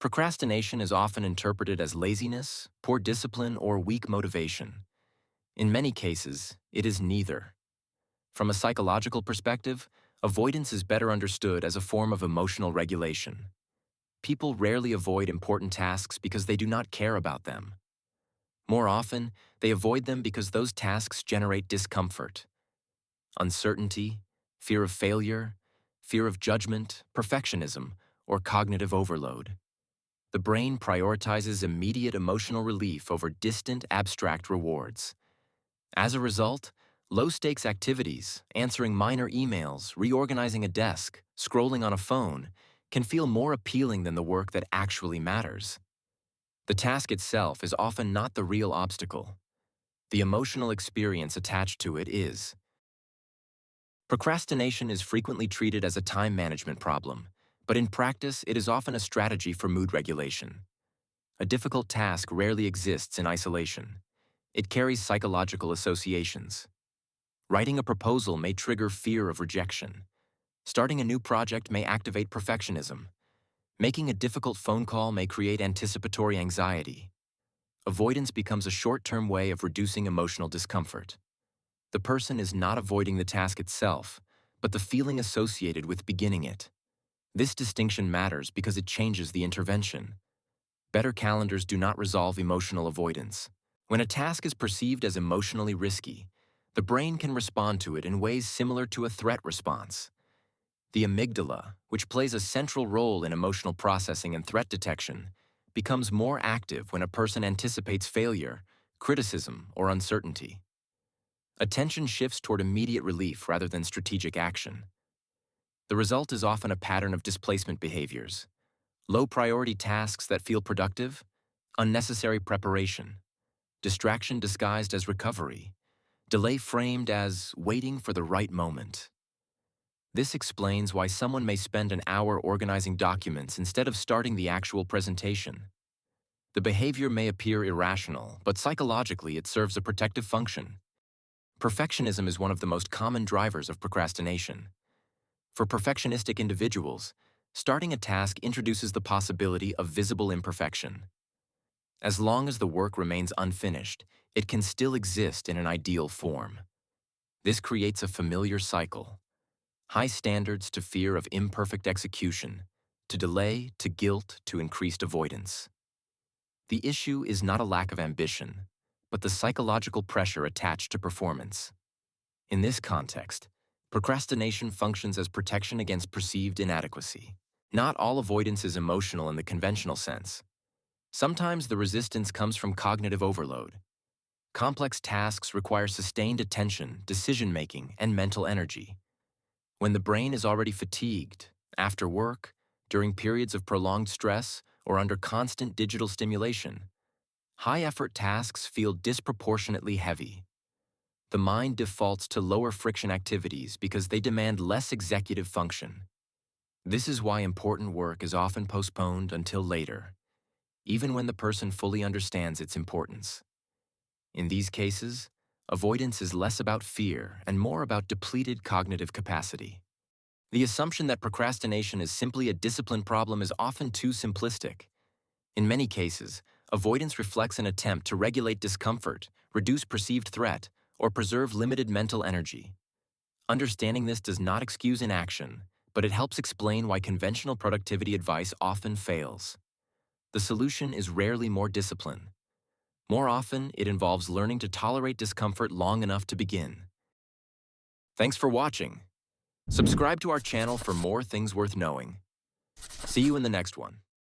Procrastination is often interpreted as laziness, poor discipline, or weak motivation. In many cases, it is neither. From a psychological perspective, avoidance is better understood as a form of emotional regulation. People rarely avoid important tasks because they do not care about them. More often, they avoid them because those tasks generate discomfort, uncertainty, fear of failure, fear of judgment, perfectionism, or cognitive overload. The brain prioritizes immediate emotional relief over distant, abstract rewards. As a result, low-stakes activities, answering minor emails, reorganizing a desk, scrolling on a phone, can feel more appealing than the work that actually matters. The task itself is often not the real obstacle. The emotional experience attached to it is. Procrastination is frequently treated as a time management problem, but in practice, it is often a strategy for mood regulation. A difficult task rarely exists in isolation. It carries psychological associations. Writing a proposal may trigger fear of rejection. Starting a new project may activate perfectionism. Making a difficult phone call may create anticipatory anxiety. Avoidance becomes a short-term way of reducing emotional discomfort. The person is not avoiding the task itself, but the feeling associated with beginning it. This distinction matters because it changes the intervention. Better calendars do not resolve emotional avoidance. When a task is perceived as emotionally risky, the brain can respond to it in ways similar to a threat response. The amygdala, which plays a central role in emotional processing and threat detection, becomes more active when a person anticipates failure, criticism, or uncertainty. Attention shifts toward immediate relief rather than strategic action. The result is often a pattern of displacement behaviors. Low-priority tasks that feel productive, unnecessary preparation, distraction disguised as recovery, delay framed as waiting for the right moment. This explains why someone may spend an hour organizing documents instead of starting the actual presentation. The behavior may appear irrational, but psychologically it serves a protective function. Perfectionism is one of the most common drivers of procrastination. For perfectionistic individuals, starting a task introduces the possibility of visible imperfection. As long as the work remains unfinished, it can still exist in an ideal form. This creates a familiar cycle. High standards to fear of imperfect execution, to delay, to guilt, to increased avoidance. The issue is not a lack of ambition, but the psychological pressure attached to performance. In this context, procrastination functions as protection against perceived inadequacy. Not all avoidance is emotional in the conventional sense. Sometimes the resistance comes from cognitive overload. Complex tasks require sustained attention, decision-making, and mental energy. When the brain is already fatigued, after work, during periods of prolonged stress, or under constant digital stimulation, high-effort tasks feel disproportionately heavy. The mind defaults to lower-friction activities because they demand less executive function. This is why important work is often postponed until later, even when the person fully understands its importance. In these cases, avoidance is less about fear and more about depleted cognitive capacity. The assumption that procrastination is simply a discipline problem is often too simplistic. In many cases, avoidance reflects an attempt to regulate discomfort, reduce perceived threat, or preserve limited mental energy. Understanding this does not excuse inaction, but it helps explain why conventional productivity advice often fails. The solution is rarely more discipline. More often, it involves learning to tolerate discomfort long enough to begin. Thanks for watching. Subscribe to our channel for more things worth knowing. See you in the next one.